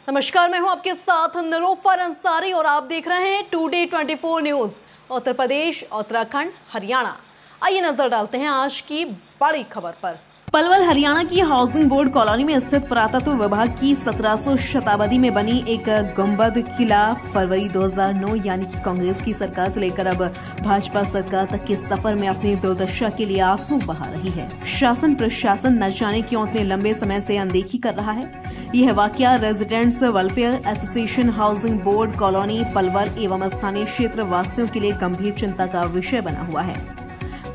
नमस्कार, मैं हूं आपके साथ निलोफर अंसारी और आप देख रहे हैं टुडे 24 न्यूज। उत्तर प्रदेश, उत्तराखंड, हरियाणा। आइए नजर डालते हैं आज की बड़ी खबर पर। पलवल हरियाणा की हाउसिंग बोर्ड कॉलोनी में स्थित पुरातत्व विभाग की 1700 शताब्दी में बनी एक गुंबद किला फरवरी 2009 यानी कि कांग्रेस की सरकार से लेकर अब भाजपा सरकार तक के सफर में अपनी दुर्दशा के लिए आंसू बहा रही है। शासन प्रशासन न जाने क्यों इतने लंबे समय से अनदेखी कर रहा है। यह वाकया residents welfare association housing board colony Palwal एवं स्थानीय क्षेत्र वासियों के लिए गंभीर चिंता का विषय बना हुआ है।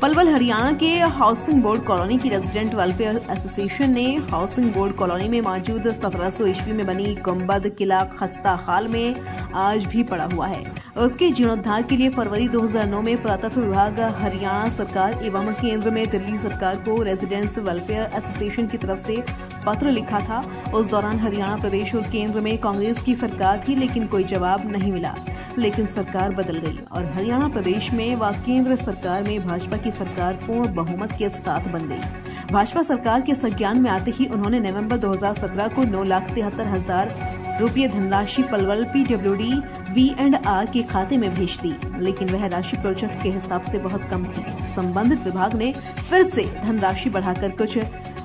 पलवल हरियाणा के हाउसिंग बोर्ड कॉलोनी की रेजिडेंट वेलफेयर एसोसिएशन ने हाउसिंग बोर्ड कॉलोनी में मौजूद 1700 ईस्वी में बनी गुंबद किला खस्ता हाल में आज भी पड़ा हुआ है। उसके जीर्णोद्धार के लिए फरवरी 2009 में पुरातत्व विभाग, हरियाणा सरकार एवं केंद्र में दिल्ली सरकार को रेजिडेंट्स वेलफेयर एसोसिएशन की तरफ से पत्र लिखा था। उस दौरान हरियाणा प्रदेश और केंद्र में कांग्रेस की सरकार थी, लेकिन कोई जवाब नहीं मिला। लेकिन सरकार बदल गई और हरियाणा प्रदेश में व केंद्र सरकार में भाजपा की सरकार पूर्ण बहुमत के साथ बन गई। भाजपा सरकार के संज्ञान में आते ही उन्होंने नवंबर 2017 को 9,73,000 रुपये धनराशि पलवल PWD V&R के खाते में भेज दी, लेकिन वह राशि प्रोजेक्ट के हिसाब से बहुत कम थी। संबंधित विभाग ने फिर से धनराशि बढ़ाकर कुछ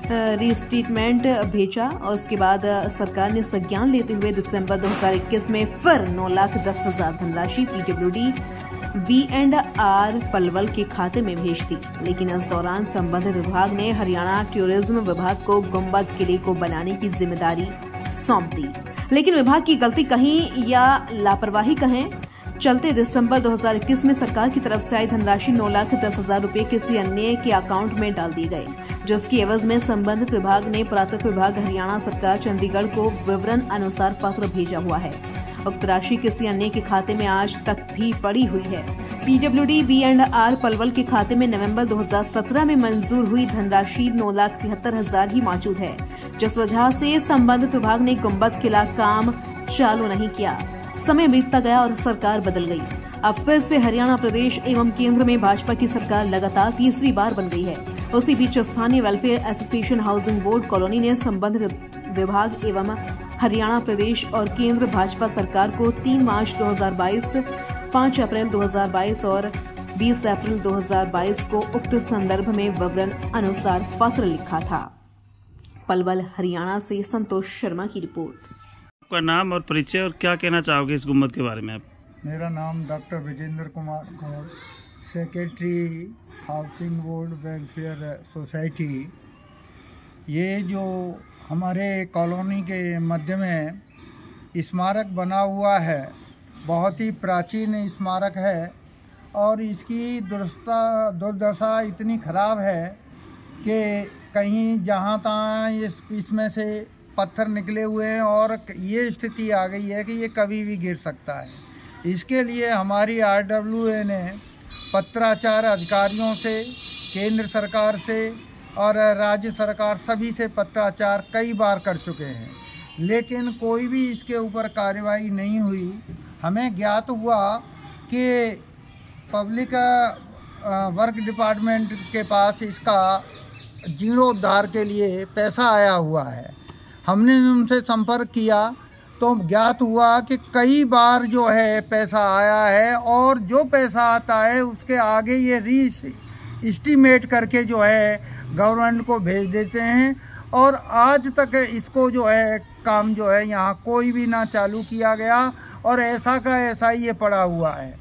रीस्टेटमेंट भेजा और उसके बाद सरकार ने संज्ञान लेते हुए दिसंबर 2021 में फिर 9,10,000 धनराशि PWD V&R पलवल के खाते में भेज दी। लेकिन इस दौरान संबंधित विभाग ने हरियाणा टूरिज्म विभाग को गुंबद किले को बनाने की जिम्मेदारी सौंप दी। लेकिन विभाग की गलती कहीं या लापरवाही कहें, चलते दिसंबर 2021 में सरकार की तरफ से आई धनराशि 9,10,000 रुपये किसी अन्य के अकाउंट में डाल दी गई, जिसकी एवज में संबंधित विभाग ने पुरातत्व विभाग, हरियाणा सरकार, चंडीगढ़ को विवरण अनुसार पत्र भेजा हुआ है। उक्त राशि किसी अन्य के खाते में आज तक भी पड़ी हुई है। PWD V&R पलवल के खाते में नवंबर 2017 में मंजूर हुई धनराशि 9,73,000 ही मौजूद है, जिस वजह से संबंधित विभाग ने गुंबद किला काम चालू नहीं किया। समय बीतता गया और सरकार बदल गई। अब फिर से हरियाणा प्रदेश एवं केंद्र में भाजपा की सरकार लगातार तीसरी बार बन गई है। उसी बीच स्थानीय welfare association housing board colony ने संबंधित विभाग एवं हरियाणा प्रदेश और केंद्र भाजपा सरकार को 3 मार्च 2022, 5 अप्रैल 2022 और 20 अप्रैल 2022 को उक्त संदर्भ में विवरण अनुसार पत्र लिखा था। पलवल हरियाणा से संतोष शर्मा की रिपोर्ट। आपका नाम और परिचय और क्या कहना चाहोगे इस गुंबद के बारे में आप? मेरा नाम doctor Vijendra Kumar Gaur, secretary housing board welfare society. ये जो हमारे कॉलोनी के मध्य में स्मारक बना हुआ है, बहुत ही प्राचीन स्मारक है और इसकी दुर्दशा इतनी ख़राब है कि कहीं जहाँ तहाँ इसमें से पत्थर निकले हुए हैं और ये स्थिति आ गई है कि ये कभी भी गिर सकता है। इसके लिए हमारी RWA ने पत्राचार अधिकारियों से, केंद्र सरकार से और राज्य सरकार सभी से पत्राचार कई बार कर चुके हैं, लेकिन कोई भी इसके ऊपर कार्रवाई नहीं हुई। हमें ज्ञात हुआ कि पब्लिक वर्क डिपार्टमेंट के पास इसका जीर्णोद्धार के लिए पैसा आया हुआ है। हमने उनसे संपर्क किया तो ज्ञात हुआ कि कई बार जो है पैसा आया है और जो पैसा आता है उसके आगे ये एस्टीमेट करके जो है गवर्नमेंट को भेज देते हैं और आज तक इसको जो है काम जो है यहाँ कोई भी ना चालू किया गया और ऐसा का ऐसा ही ये पड़ा हुआ है।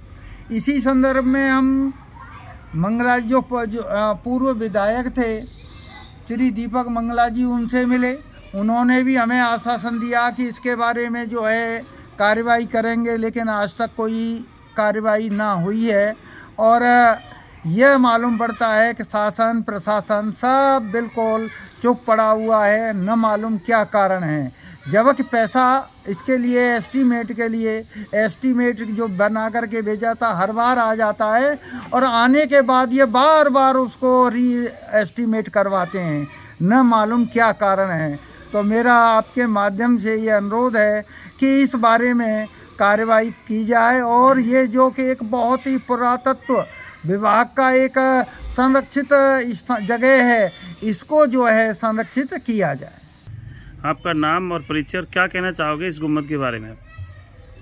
इसी संदर्भ में हम मंगला जो पूर्व विधायक थे श्री दीपक मंगला जी, उनसे मिले। उन्होंने भी हमें आश्वासन दिया कि इसके बारे में जो है कार्रवाई करेंगे, लेकिन आज तक कोई कार्रवाई ना हुई है और यह मालूम पड़ता है कि शासन प्रशासन सब बिल्कुल चुप पड़ा हुआ है, न मालूम क्या कारण है। जबकि पैसा इसके लिए एस्टीमेट जो बना करके भेजा था हर बार आ जाता है और आने के बाद ये बार बार उसको एस्टीमेट करवाते हैं, न मालूम क्या कारण है। तो मेरा आपके माध्यम से ये अनुरोध है कि इस बारे में कार्रवाई की जाए और ये जो कि एक बहुत ही पुरातत्व विभाग का एक संरक्षित जगह है, इसको जो है संरक्षित किया जाए। आपका नाम और परिचय और क्या कहना चाहोगे इस गुम्बद के बारे में?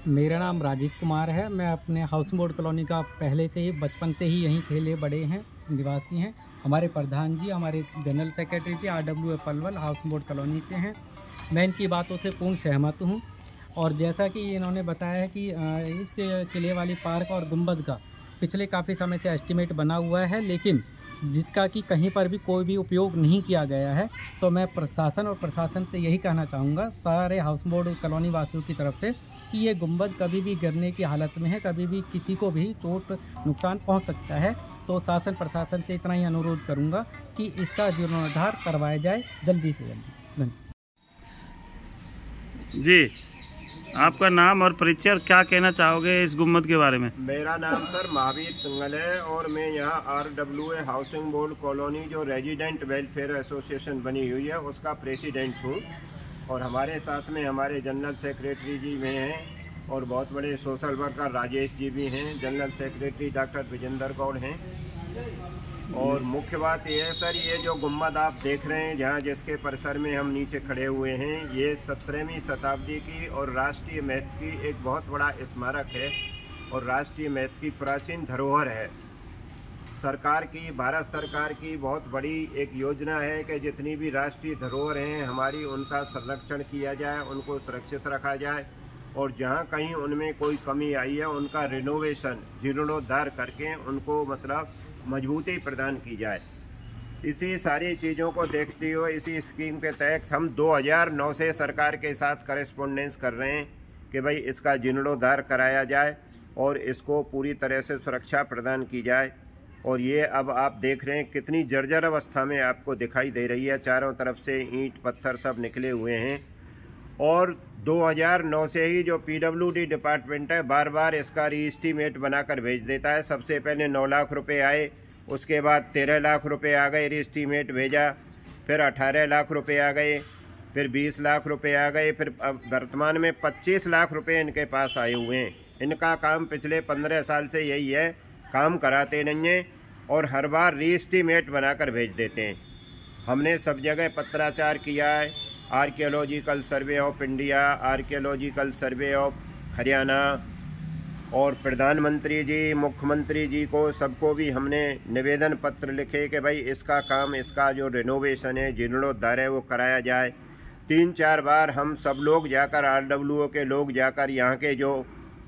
मेरा नाम राजेश कुमार है। मैं अपने हाउसिंग बोर्ड कॉलोनी का पहले से ही बचपन से ही यहीं खेले बड़े हैं, निवासी हैं। हमारे प्रधान जी, हमारे जनरल सेक्रेटरी जी RW Palwal housing board colony से हैं। मैं इनकी बातों से पूर्ण सहमत हूँ। और जैसा कि इन्होंने बताया कि इस किले वाली पार्क और गुंबद का पिछले काफ़ी समय से एस्टीमेट बना हुआ है, लेकिन जिसका कि कहीं पर भी कोई भी उपयोग नहीं किया गया है। तो मैं प्रशासन से यही कहना चाहूँगा, सारे हाउस बोर्ड कॉलोनी वासियों की तरफ से, कि ये गुंबद कभी भी गिरने की हालत में है, कभी भी किसी को भी चोट नुकसान पहुँच सकता है। तो शासन प्रशासन से इतना ही अनुरोध करूँगा कि इसका जीर्णोद्धार करवाया जाए जल्दी से जल्दी। धन्यवाद जी, आपका नाम और परिचय और क्या कहना चाहोगे इस गुम्बद के बारे में? मेरा नाम सर महावीर सिंगल है और मैं यहाँ RWA हाउसिंग बोर्ड कॉलोनी जो रेजिडेंट वेलफेयर एसोसिएशन बनी हुई है उसका प्रेसिडेंट हूँ। और हमारे साथ में हमारे जनरल सेक्रेटरी जी में हैं और बहुत बड़े सोशल वर्कर राजेश जी भी हैं। General secretary doctor Vijendra Gaur हैं। और मुख्य बात यह है सर, ये जो गुम्बद आप देख रहे हैं जहाँ जिसके परिसर में हम नीचे खड़े हुए हैं, ये 17वीं शताब्दी की और राष्ट्रीय महत्व की एक बहुत बड़ा स्मारक है और राष्ट्रीय महत्व की प्राचीन धरोहर है। सरकार की, भारत सरकार की बहुत बड़ी एक योजना है कि जितनी भी राष्ट्रीय धरोहर हैं हमारी, उनका संरक्षण किया जाए, उनको सुरक्षित रखा जाए और जहाँ कहीं उनमें कोई कमी आई है उनका रिनोवेशन, जीर्णोद्धार करके उनको मतलब मजबूती प्रदान की जाए। इसी सारी चीज़ों को देखते हुए इसी स्कीम के तहत हम 2009 से सरकार के साथ करेस्पोंडेंस कर रहे हैं कि भाई इसका जीर्णोद्धार कराया जाए और इसको पूरी तरह से सुरक्षा प्रदान की जाए। और ये अब आप देख रहे हैं कितनी जर्जर अवस्था में आपको दिखाई दे रही है, चारों तरफ से ईंट पत्थर सब निकले हुए हैं। और 2009 से ही जो PWD डिपार्टमेंट है बार बार इसका रीएस्टीमेट बनाकर भेज देता है। सबसे पहले 9 लाख रुपए आए, उसके बाद 13 लाख रुपए आ गए, रीएस्टीमेट भेजा, फिर 18 लाख रुपए आ गए, फिर 20 लाख रुपए आ गए, फिर अब वर्तमान में 25 लाख रुपए इनके पास आए हुए हैं। इनका काम पिछले 15 साल से यही है, काम कराते नहीं हैं और हर बार रीएस्टीमेट बनाकर भेज देते हैं। हमने सब जगह पत्राचार किया है, archaeological survey of India, archaeological survey of Haryana और प्रधानमंत्री जी, मुख्यमंत्री जी को सबको भी हमने निवेदन पत्र लिखे कि भाई इसका काम, इसका जो रिनोवेशन है, जीर्णोद्धार है, वो कराया जाए। 3-4 बार हम सब लोग जाकर, RWO के लोग जाकर, यहाँ के जो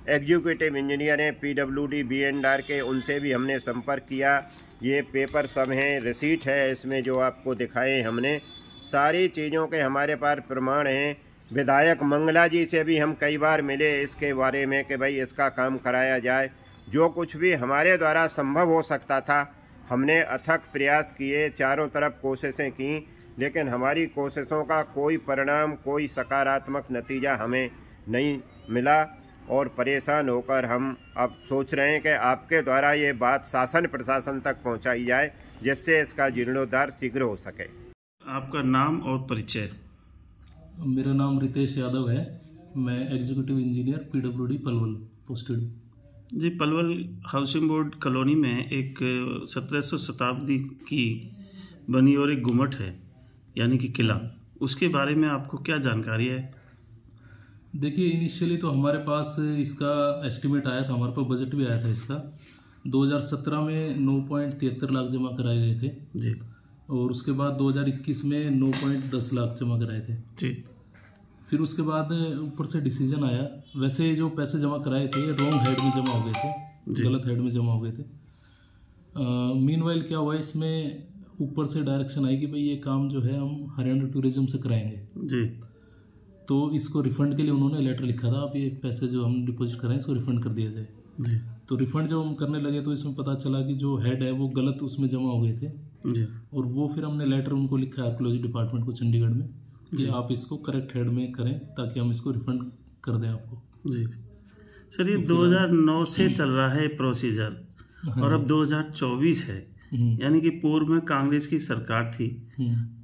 एग्जीक्यूटिव इंजीनियर हैं PWD B&R के, उनसे भी हमने संपर्क किया। ये पेपर सब हैं, रिसीट है इसमें जो आपको दिखाए हमने, सारी चीज़ों के हमारे पास प्रमाण हैं। विधायक मंगला जी से भी हम कई बार मिले इसके बारे में कि भाई इसका काम कराया जाए। जो कुछ भी हमारे द्वारा संभव हो सकता था हमने अथक प्रयास किए, चारों तरफ कोशिशें की, लेकिन हमारी कोशिशों का कोई परिणाम, कोई सकारात्मक नतीजा हमें नहीं मिला। और परेशान होकर हम अब सोच रहे हैं कि आपके द्वारा ये बात शासन प्रशासन तक पहुंचाई जाए जिससे इसका जीर्णोद्धार शीघ्र हो सके। आपका नाम और परिचय? मेरा नाम रितेश यादव है। मैं executive engineer PWD Palwal posted हूँ। जी, पलवल हाउसिंग बोर्ड कॉलोनी में एक 1700 शताब्दी की बनी और एक गुम्बद है, यानी कि किला, उसके बारे में आपको क्या जानकारी है? देखिए, इनिशियली तो हमारे पास इसका एस्टीमेट आया था, हमारे पास बजट भी आया था इसका। 2017 में 9.73 लाख जमा कराए गए थे जी, और उसके बाद 2021 में 9.10 लाख जमा कराए थे जी। फिर उसके बाद ऊपर से डिसीजन आया, वैसे जो पैसे जमा कराए थे रॉन्ग हेड में जमा हो गए थे, गलत हेड में जमा हो गए थे। मीनवाइल क्या हुआ, इसमें ऊपर से डायरेक्शन आई कि भाई ये काम जो है हम हरियाणा टूरिज्म से कराएंगे जी। तो इसको रिफंड के लिए उन्होंने लेटर लिखा था, आप ये पैसे जो हम डिपॉजिट कराएं इसको रिफंड कर दिया जाए जी। तो रिफंड जब हम करने लगे तो इसमें पता चला कि जो हेड है वो गलत उसमें जमा हो गए थे जी। और वो फिर हमने लेटर उनको लिखा आर्कियोलॉजी डिपार्टमेंट को चंडीगढ़ में कि आप इसको करेक्ट हेड में करें ताकि हम इसको रिफंड कर दें आपको। जी सर, ये 2009 से चल रहा है प्रोसीजर और अब 2024 है, यानी कि पूर्व में कांग्रेस की सरकार थी,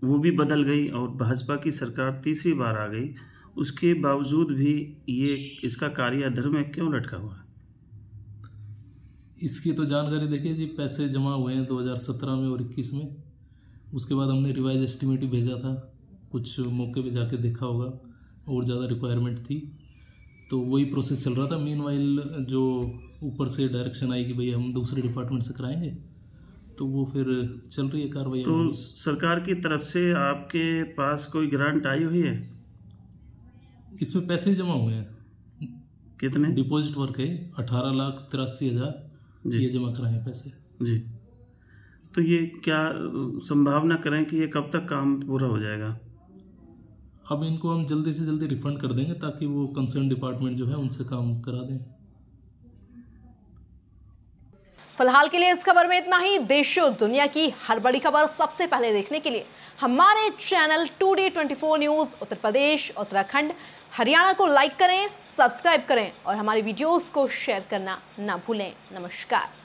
वो भी बदल गई और भाजपा की सरकार तीसरी बार आ गई, उसके बावजूद भी ये इसका कार्य अधर में क्यों लटका हुआ है? इसकी तो जानकारी देखिए जी, पैसे जमा हुए हैं 2017 में और 21 में। उसके बाद हमने रिवाइज एस्टिमेट भी भेजा था कुछ मौके पे जाके देखा होगा और ज़्यादा रिक्वायरमेंट थी, तो वही प्रोसेस चल रहा था। मीनवाइल जो ऊपर से डायरेक्शन आई कि भाई हम दूसरे डिपार्टमेंट से कराएंगे, तो वो फिर चल रही है कार्रवाई। तो सरकार की तरफ से आपके पास कोई ग्रांट आई हुई है? इसमें पैसे जमा हुए हैं। कितने? डिपॉजिट वर्क है 18,83,000 ये जमा कराए हैं पैसे जी। तो ये क्या संभावना करें कि ये कब तक काम पूरा हो जाएगा? अब इनको हम जल्दी से जल्दी रिफंड कर देंगे ताकि वो कंसर्न डिपार्टमेंट जो है उनसे काम करा दें। फिलहाल के लिए इस खबर में इतना ही। देश और दुनिया की हर बड़ी खबर सबसे पहले देखने के लिए हमारे channel today 24 news Uttar Pradesh, Uttarakhand, Haryana को लाइक करें, सब्सक्राइब करें और हमारी वीडियोस को शेयर करना ना भूलें। नमस्कार।